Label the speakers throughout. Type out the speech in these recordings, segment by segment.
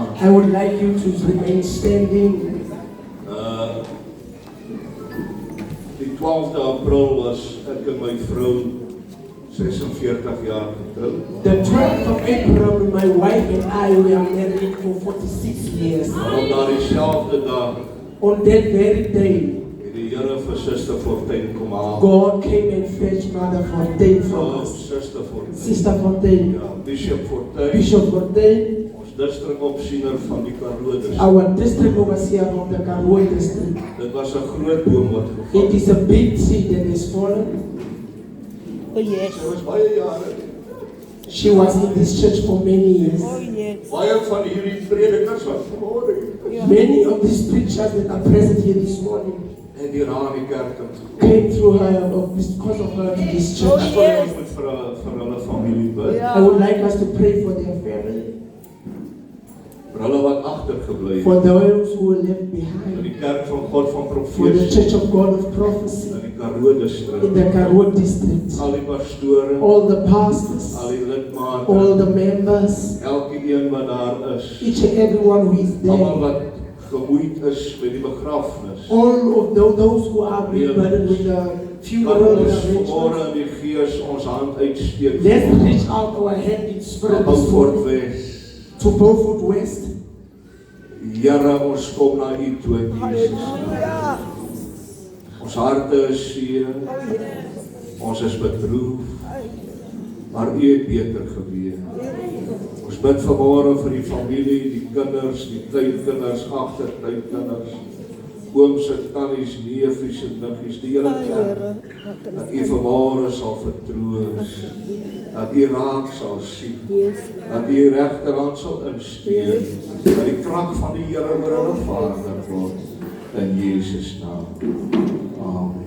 Speaker 1: staan.
Speaker 2: I would like you to remain standing.
Speaker 1: Die 12de April was ek en my vrou 46 jaar getroud.
Speaker 2: The 12th of April, my wife and I were married for 46 years.
Speaker 1: Maar op daardieselfde dag
Speaker 2: On that very day,
Speaker 1: het die Here vir Suster Fortuin kom haal.
Speaker 2: God came and fetched Mother Fortuin from us.
Speaker 1: Suster Fortuin.
Speaker 2: Sister Fortuin,
Speaker 1: Ja, Bishop Fortuin.
Speaker 2: Bishop Fortuin,
Speaker 1: Ons distrikopsiener van die Karoo district.
Speaker 2: our district overseer of the Karoo district.
Speaker 1: Dit was 'n groot boom wat geval
Speaker 2: It is a big tree that is fallen.
Speaker 3: Oh yes.
Speaker 1: Sy was baie jare.
Speaker 2: She was in this church for many years.
Speaker 3: Oh yes.
Speaker 1: Baie van hierdie predikers wat vanmôre
Speaker 2: Many of these preachers that are present here this morning
Speaker 1: en die raad die kerk het.
Speaker 2: came through her, because of her to this church.
Speaker 1: Ek wil ons moet vir hulle familie bid.
Speaker 2: I would like us to pray for their family,
Speaker 1: Vir hulle wat agtergebly
Speaker 2: for
Speaker 1: het.
Speaker 2: those who were left
Speaker 1: In
Speaker 2: behind,
Speaker 1: die kerk van God van
Speaker 2: for the
Speaker 1: Profesie
Speaker 2: Church of God of Prophecy
Speaker 1: in die Karoo
Speaker 2: in
Speaker 1: district.
Speaker 2: the Karoo district,
Speaker 1: Al die pastore,
Speaker 2: all the pastors,
Speaker 1: al die lidmate,
Speaker 2: all the members,
Speaker 1: elke een wat daar is,
Speaker 2: each and everyone who is
Speaker 1: almal
Speaker 2: there,
Speaker 1: wat gemoeid is met die begrafnis.
Speaker 2: all of those who are being burdened with the
Speaker 1: Kan
Speaker 2: funeral
Speaker 1: ons
Speaker 2: arrangements.
Speaker 1: vanmôre in die gees ons hand uitsteek
Speaker 2: Let's reach out our hand in spirit
Speaker 1: na
Speaker 2: this
Speaker 1: Beaufort
Speaker 2: morning
Speaker 1: Wes.
Speaker 2: to Beaufort West.
Speaker 1: Here, ons kom na U toe in Jesus naam.
Speaker 3: Hallelujah.
Speaker 1: Ons harte is seer, ons is bedroef, maar U het beter geweet. Ons bid vanmôre vir die familie, die kinders, die kleinkinders, agterkleinkinders, ooms en tannies, neefies en niggies, die hele kerk. Dat U vanmôre sal vertroos, dat U raak sal sien, dat U regterhand sal insteek, dat die krag van die Here oor hulle vader word, in Jesus naam. Amen.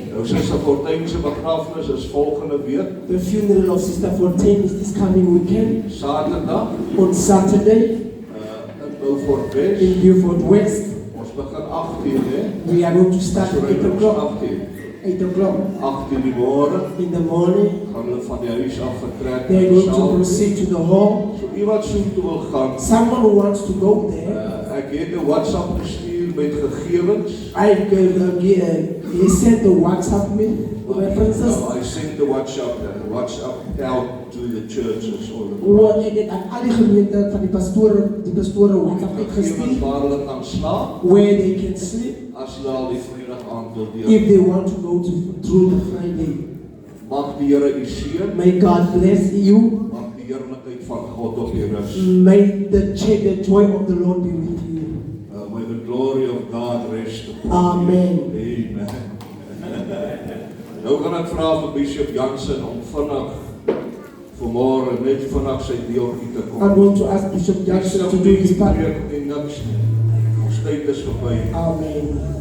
Speaker 1: Nou Sister Fortuin se begrafnis is volgende week,
Speaker 2: The funeral of Sister Fontaine is this coming weekend
Speaker 1: Saterdag,
Speaker 2: on Saturday
Speaker 1: in Beaufort Wes.
Speaker 2: in Beaufort West.
Speaker 1: Ons begin 8:00, hè?
Speaker 2: We are going to start at 8 o'clock.
Speaker 1: 8:00.
Speaker 2: 8 o'clock
Speaker 1: 8:00 die môre
Speaker 2: in the morning.
Speaker 1: gaan hulle van die huis af vertrek.
Speaker 2: They're going to proceed to the hall.
Speaker 1: So iemand so toe wil gaan.
Speaker 2: Someone who wants to go there,
Speaker 1: Ek het 'n WhatsApp gestuur met gegevens.
Speaker 2: he sent the WhatsApp me references.
Speaker 1: No, I sent the WhatsApp out to the churches or the
Speaker 2: En dit aan alle gemeente van die pastore WhatsApp
Speaker 1: gegevens
Speaker 2: uitgestuur,
Speaker 1: waar hulle kan slaap
Speaker 2: where they can sleep
Speaker 1: as hulle al die Vrydag aand wil
Speaker 2: if
Speaker 1: deel.
Speaker 2: they want to go through the Friday.
Speaker 1: Mag die Here u seën.
Speaker 2: May God bless you.
Speaker 1: Mag die heerlikheid van God op u rus.
Speaker 2: May the joy of the Lord be with you.
Speaker 1: May the glory of God rest upon
Speaker 2: Amen.
Speaker 1: you. Amen. Nou gaan ek vra vir Bishop Jansen om vandag vanmôre net vandag sy deeltjie te kom.
Speaker 2: I'm going to ask Bishop Jackson to do his part.
Speaker 1: Ons tyd is verby.
Speaker 2: Amen.